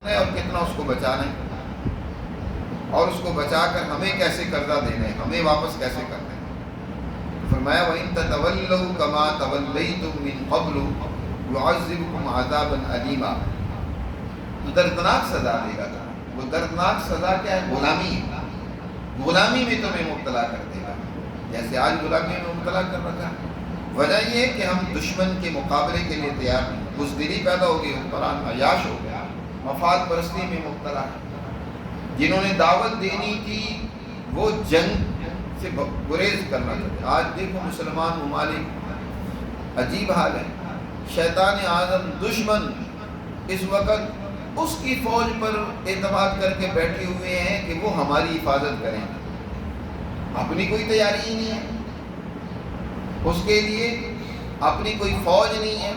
ہے اور کتنا اس کو بچانا ہے، اور اس کو بچا کر ہمیں کیسے قرضہ دینا ہے، ہمیں واپس کیسے کرنا ہے۔ فرمایا وَإِن تَتَوَلَّوْا كَمَا تَوَلَّيْتُم مِّن قَبْلُ يُعَذِّبْكُمْ عَذَابًا أَلِيمًا، تو دردناک سزا دے گا تمہیں۔ وہ دردناک سزا کیا ہے؟ غلامی ہے، غلامی میں تمہیں مبتلا کر دے گا، جیسے آج غلامی میں مبتلا کر رکھا ہے۔ وجہ یہ ہے کہ ہم دشمن کے مقابلے کے لیے تیار نہیں، بزدلی پیدا ہو گئی، حکمران عیاش ہو گیا، مفاد پرستی میں مبتلا ہے۔ جنہوں نے دعوت دینی تھی وہ جنگ سے گریز کرنا چاہتے۔ آج دیکھو مسلمان ممالک عجیب حال ہے، شیطان اعظم دشمن اس وقت اس کی فوج پر اعتماد کر کے بیٹھے ہوئے ہیں کہ وہ ہماری حفاظت کریں، اپنی کوئی تیاری ہی نہیں ہے، اس کے لیے اپنی کوئی فوج نہیں ہے،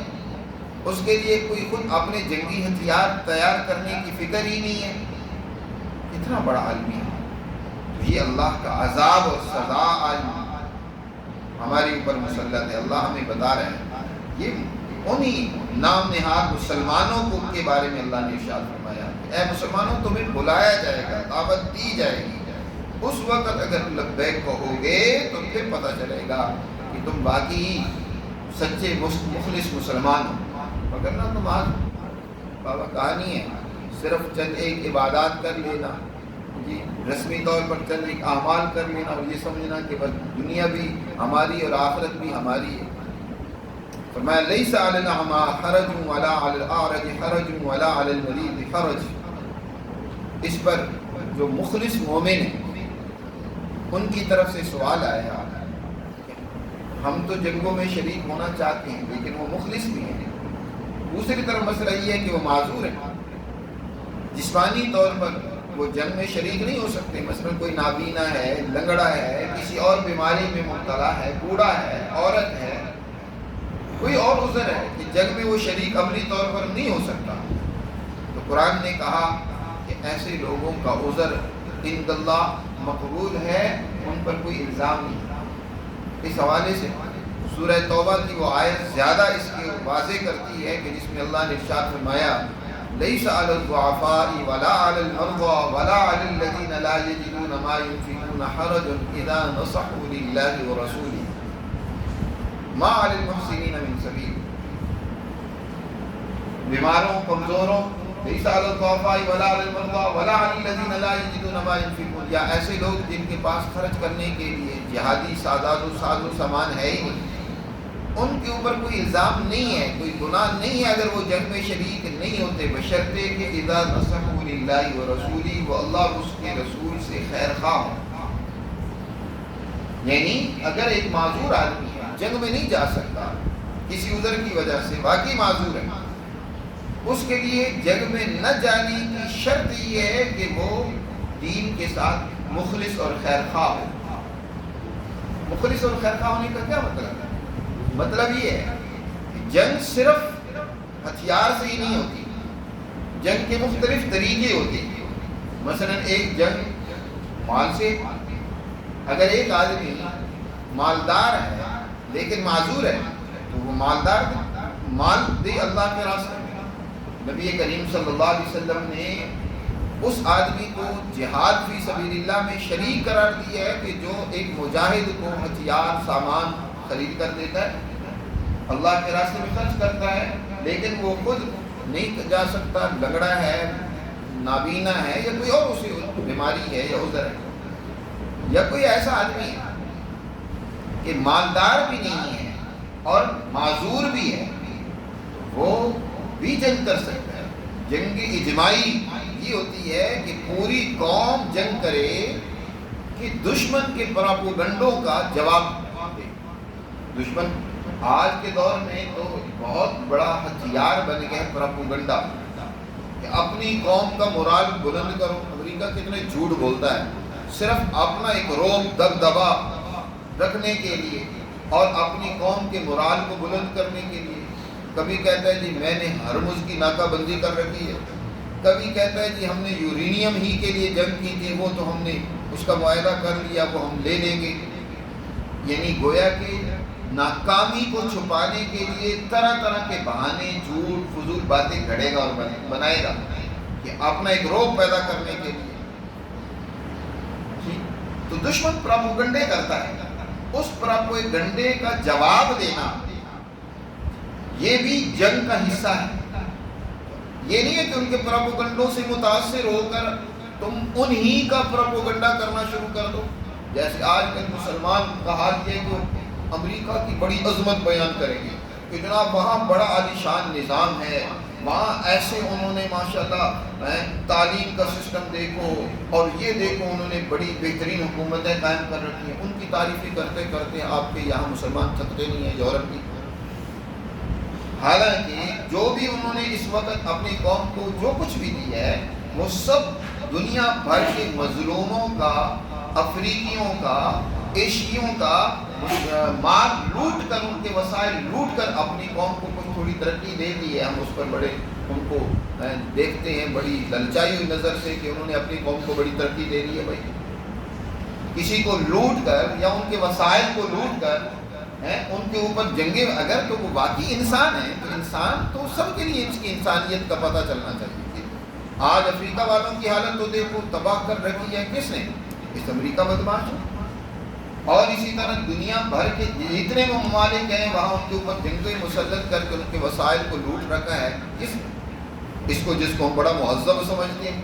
اس کے لیے کوئی خود اپنے جنگی ہتھیار تیار کرنے کی فکر ہی نہیں ہے۔ اتنا بڑا عالمی ہے، یہ اللہ کا عذاب اور سزا آج ہمارے اوپر مسلط ہے۔ اللہ ہمیں بتا رہے ہیں، یہ انہی نام نہاد مسلمانوں کو کے بارے میں اللہ نے ارشاد فرمایا، اے مسلمانوں تمہیں بلایا جائے گا، دعوت دی جائے گی، اس وقت اگر لبیک کہو گے تو پھر پتہ چلے گا کہ تم باقی سچے مخلص مسلمان ہو، وگرنہ تم آج بابا کہانی ہے، صرف چند ایک عبادات کر لینا، جی رسمی طور پر چند ایک اعمال کر لینا اور یہ سمجھنا کہ بس دنیا بھی ہماری اور آخرت بھی ہماری ہے۔ فرمایا لیس علی الاعمی حرج ولا علی الاعرج حرج ولا علی المریض حرج، اس پر جو مخلص مومن ہیں ان کی طرف سے سوال آیا، ہم تو جنگوں میں شریک ہونا چاہتے ہیں لیکن وہ مخلص بھی ہیں۔ دوسری طرف مسئلہ یہ ہے کہ وہ معذور ہیں، جسمانی طور پر وہ جنگ میں شریک نہیں ہو سکتے، مثلا کوئی نابینا ہے، لنگڑا ہے، کسی اور بیماری میں مبتلا ہے، بوڑھا ہے، عورت ہے، کوئی اور عذر ہے کہ جنگ میں وہ شریک عملی طور پر نہیں ہو سکتا، تو قرآن نے کہا کہ ایسے لوگوں کا عذر عند اللہ مقبول ہے، ان پر کوئی الزام نہیں۔ اس حوالے سے سورہ توبہ کی وہ آیت زیادہ اس کی واضح کرتی ہے کہ جس میں اللہ نے ارشاد فرمایا لیس علی الضعفاء ولا علی المرضى ولا علی الذین لا یجدون ما ينفقون حرج اذا نصحوا للہ ورسولہ ما علی المحسنین من سبیل، بیماروں، کمزوروں، لیس علی الضعفاء ولا علی المرضى ولا علی الذین لا یجدون ما ينفقون، یا ایسے لوگ جن کے پاس خرچ کرنے کے لیے جہادی ساز و سامان ہے ہی نہیں، ان کے اوپر کوئی الزام نہیں ہے، کوئی گناہ نہیں ہے اگر وہ جنگ میں شریک نہیں ہوتے، بشرطے کہ اذا نصحوا للہ ورسولہ، وہ اللہ اس کے رسول سے خیر خواہ ہوں۔ یعنی اگر ایک معذور آدمی ہے، جنگ میں نہیں جا سکتا کسی عذر کی وجہ سے، باقی معذور ہے، اس کے لیے جنگ میں نہ جانے کی شرط یہ ہے کہ وہ دین کے ساتھ مخلص اور خیر خواہ ہو۔ مخلص اور خیر خواہ ہونے کا کیا مطلب ہے؟ مطلب یہ ہے کہ جنگ صرف ہتھیار سے ہی نہیں ہوتی، جنگ کے مختلف طریقے ہوتے ہیں۔ مثلا ایک جنگ مال سے، اگر ایک آدمی مالدار ہے لیکن معذور ہے تو وہ مالدار مال دے اللہ کے راستے میں۔ نبی کریم صلی اللہ علیہ وسلم نے اس آدمی کو جہاد فی سبیل اللہ میں شریک قرار دیا ہے کہ جو ایک مجاہد کو ہتھیار سامان خرید کر دیتا ہے، اللہ کے راستے میں خرچ کرتا ہے، لیکن وہ خود نہیں جا سکتا، لنگڑا ہے، نابینا ہے، یا کوئی اور اسی بیماری ہے یا عذر ہے، یا کوئی ایسا آدمی ہے کہ مالدار بھی نہیں ہے اور معذور بھی ہے، وہ بھی جنگ کر سکتا ہے۔ جنگ کی اجماعی یہ ہوتی ہے کہ پوری قوم جنگ کرے کہ دشمن کے پراپوگنڈوں کا جواب دے۔ دشمن آج کے دور میں تو بہت بڑا ہتھیار بن گیا ہے پراپوگنڈا، کہ اپنی قوم کا مورال بلند کرو۔ امریکہ کتنے جھوٹ بولتا ہے، صرف اپنا ایک روب دبدبا رکھنے کے لیے اور اپنی قوم کے مورال کو بلند کرنے کے لیے۔ کبھی کہتا ہے جی میں نے ہرمز کی ناکہ بندی کر رکھی ہے، کبھی کہتا ہے جی ہم نے یورینیم ہی کے لیے جنگ کی تھی، وہ تو ہم نے اس کا معاہدہ کر لیا، وہ ہم لے لیں گے۔ یعنی گویا کہ ناکامی کو چھپانے کے لیے طرح طرح کے بہانے، جھوٹ، فضول باتیں گھڑے گا اور بنائے گا۔ کہ اپنا ایک روب پیدا کرنے کے لیے. تو دشمن پراپوگنڈے کرتا ہے، اس پراپوگنڈے کا جواب دینا یہ بھی جنگ کا حصہ ہے. یہ نہیں ہے کہ ان کے پراپوگنڈوں سے متاثر ہو کر تم انہی کا پراپوگنڈا کرنا شروع کر دو. جیسے آج کل مسلمان کا حال یہ ہے کہ وہ امریکہ کی بڑی عظمت بیان کریں گے کہ جناب وہاں بڑا عالیشان نظام ہے، وہاں ایسے انہوں نے ماشاءاللہ تعلیم کا سسٹم دیکھو اور یہ دیکھو انہوں نے بڑی بہترین حکومتیں قائم کر رکھی ہیں. ان کی تعریفیں کرتے کرتے آپ کے یہاں مسلمان تھکتے نہیں ہیں یورپ کی. حالانکہ جو بھی انہوں نے اس وقت اپنی قوم کو جو کچھ بھی دیا ہے وہ سب دنیا بھر کے مظلوموں کا، افریقیوں کا، ایشیوں کا مال لوٹ کر، ان کے وسائل لوٹ کر اپنی قوم کو کچھ تھوڑی ترقی دے دی ہے. ہم اس پر بڑے ان کو دیکھتے ہیں بڑی للچائی ہوئی نظر سے کہ انہوں نے اپنی قوم کو بڑی ترقی دے دی ہے. بھائی کسی کو لوٹ کر یا ان کے وسائل کو لوٹ کر ان کے اوپر جنگیں، اگر تو وہ واقعی انسان ہے تو انسان تو سب کے لیے اس کی انسانیت کا پتہ چلنا چاہیے. آج افریقہ والوں کی حالت تو دیکھو تباہ کر رکھی ہے کس نے؟ اس امریکہ بدماش. اور اسی طرح دنیا بھر کے جتنے وہ ممالک ہیں وہاں ان کے اوپر جنگیں مسلط کر کے ان کے وسائل کو لوٹ رکھا ہے کس نے؟ اس کو جس کو ہم بڑا مہذب سمجھتے ہیں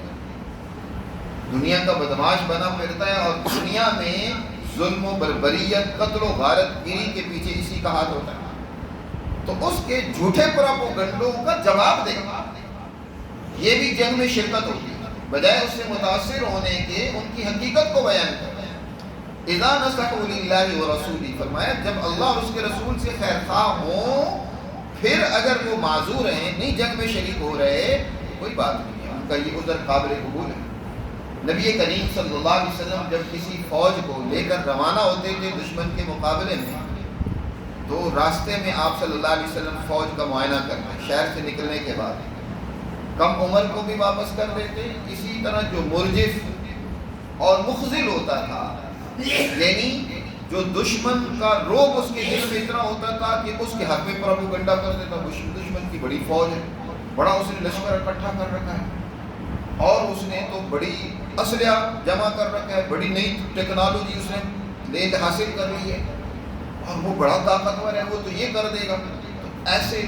دنیا کا بدماش بنا پھرتا ہے. اور دنیا میں ظلم و بربریت، قتل و غارت گیری کے پیچھے اسی کا ہاتھ ہوتا ہے. تو اس کے جھوٹے پراپوگنڈوں کا جواب دیں، یہ بھی جنگ میں شرکت ہوتی ہے، بجائے اس سے متاثر ہونے کے ان کی حقیقت کو بیان کریں. اذا نصحوا للہ ورسولہ، فرمایا جب اللہ اور اس کے رسول سے خیر خواہ ہوں، پھر اگر وہ معذور ہیں، نہیں جنگ میں شریک ہو رہے، کوئی بات نہیں ہے، ان کا یہ عذر قابل قبول ہے. نبی کریم صلی اللہ علیہ وسلم جب کسی فوج کو لے کر روانہ ہوتے تھے دشمن کے مقابلے میں، تو راستے میں آپ صلی اللہ علیہ وسلم فوج کا معائنہ کرتے، شہر سے نکلنے کے بعد کم عمر کو بھی واپس کر دیتے. اسی طرح جو مرجف اور مخزل ہوتا تھا، یعنی جو دشمن کا روب اس کے دل میں اتنا ہوتا تھا کہ اس کے حق میں پروپیگنڈا کر دیتا، دشمن کی بڑی فوج ہے، بڑا اس نے لشکر اکٹھا کر رکھا ہے اور اس نے تو بڑی اسلحہ جمع کر رکھا ہے، بڑی نئی ٹیکنالوجی اس نے حاصل کر لی ہے اور وہ بڑا طاقتور ہے، وہ تو یہ کر دے گا. تو ایسے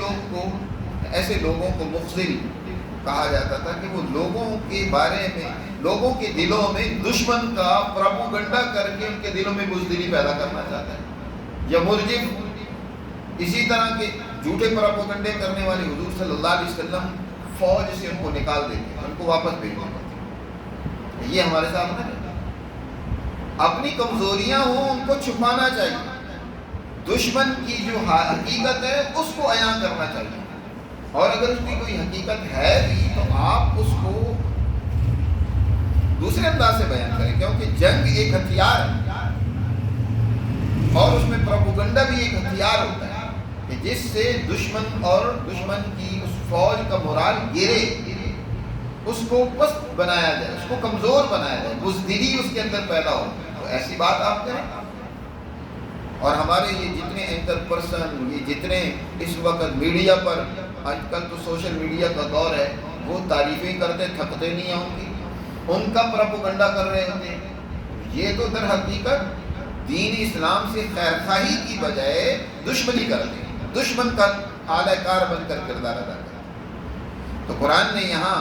لوگوں کو مخزل کہا جاتا تھا کہ وہ لوگوں کے بارے میں، لوگوں کے دلوں میں دشمن کا پروپیگنڈا کر کے ان کے دلوں میں بزدلی پیدا کرنا چاہتا ہے. یا مرجف اسی طرح کے جھوٹے پروپیگنڈے کرنے والے حضور صلی اللہ علیہ وسلم فوج سے ان کو نکال دیتے، ان کو واپس بھیج دیتے. یہ ہمارے ساتھ نہ ہے. اپنی کمزوریاں ہوں ان کو چھپانا چاہیے، دشمن کی جو حقیقت ہے اس کو عیاں کرنا چاہیے، اور اگر اس کی کوئی حقیقت ہے بھی تو آپ اس کو دوسرے انداز سے بیان کریں، کیونکہ جنگ ایک ہتھیار ہے اور اس میں پروپیگنڈا بھی ایک ہتھیار ہوتا ہے کہ جس سے دشمن اور دشمن کی اس فوج کا مورال گرے، اس کو پست بنایا جائے، اس کو کمزور بنایا جائے، بزدلی اس کے اندر پیدا ہو. تو ایسی بات آپ کریں. اور ہمارے یہ جتنے اینکر پرسن، یہ جتنے اس وقت میڈیا پر، آج کل تو سوشل میڈیا کا دور ہے، وہ تعریفیں کرتے تھکتے نہیں ہوں گی، ان کا پروپیگنڈا کر رہے ہوتے ہیں. یہ تو در حقیقت دین اسلام سے خیر خواہی کی بجائے دشمنی کرتے ہیں، دشمن کا اعلی کار بن کر کردار ادا کرتے ہیں. تو قرآن نے یہاں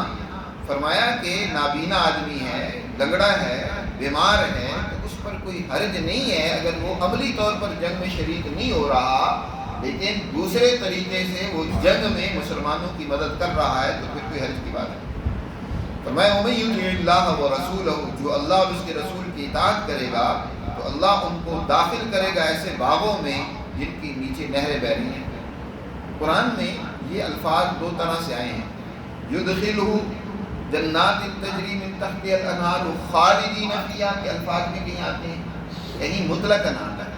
فرمایا کہ نابینا آدمی ہے، لنگڑا ہے، بیمار ہے، تو اس پر کوئی حرج نہیں ہے اگر وہ عملی طور پر جنگ میں شریک نہیں ہو رہا، لیکن دوسرے طریقے سے وہ جنگ میں مسلمانوں کی مدد کر رہا ہے، تو پھر کوئی حرج کی بات نہیں. فرمایا وَمَن يُطِعِ اللَّهَ وَرَسُولَهُ، جو اللہ اور اس کے رسول کی اطاعت کرے گا تو اللہ ان کو داخل کرے گا ایسے باغوں میں جن کی نیچے نہریں بہ رہی ہیں. قرآن میں یہ الفاظ دو طرح سے آئے ہیں، يُدْخِلُهُ جنات تجری من تحتها الانہار خالدین فیہا کے الفاظ بھی کہیں آتے ہیں، کہیں مطلقاً آتا ہے.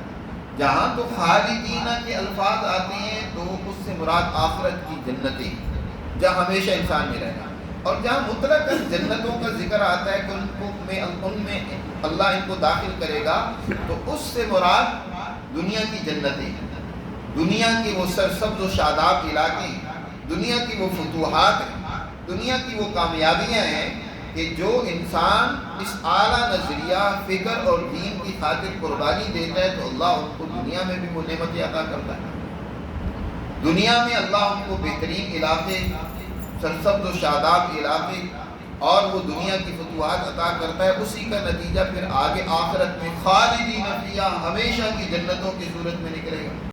جہاں تو خالدین کے الفاظ آتے ہیں تو اس سے مراد آخرت کی جنتیں جہاں ہمیشہ انسان میں رہنا، اور جہاں مطلقاً جنتوں کا ذکر آتا ہے کہ ان میں اللہ ان کو داخل کرے گا، تو اس سے مراد دنیا کی جنتیں، دنیا کے وہ سرسبز و شاداب علاقے، دنیا کی وہ فتوحات ہیں دنیا کی وہ کامیابیاں ہیں کہ جو انسان اس اعلیٰ نظریہ، فکر اور دین کی خاطر قربانی دیتا ہے تو اللہ ان کو دنیا میں بھی وہ نعمتیں عطا کرتا ہے۔ دنیا میں اللہ ان کو بہترین علاقے، سرسبز و شاداب علاقے اور وہ دنیا کی فتوحات عطا کرتا ہے، اسی کا نتیجہ پھر آگے آخرت میں خالدین فیہا، ہمیشہ کی جنتوں کی صورت میں نکلے گا۔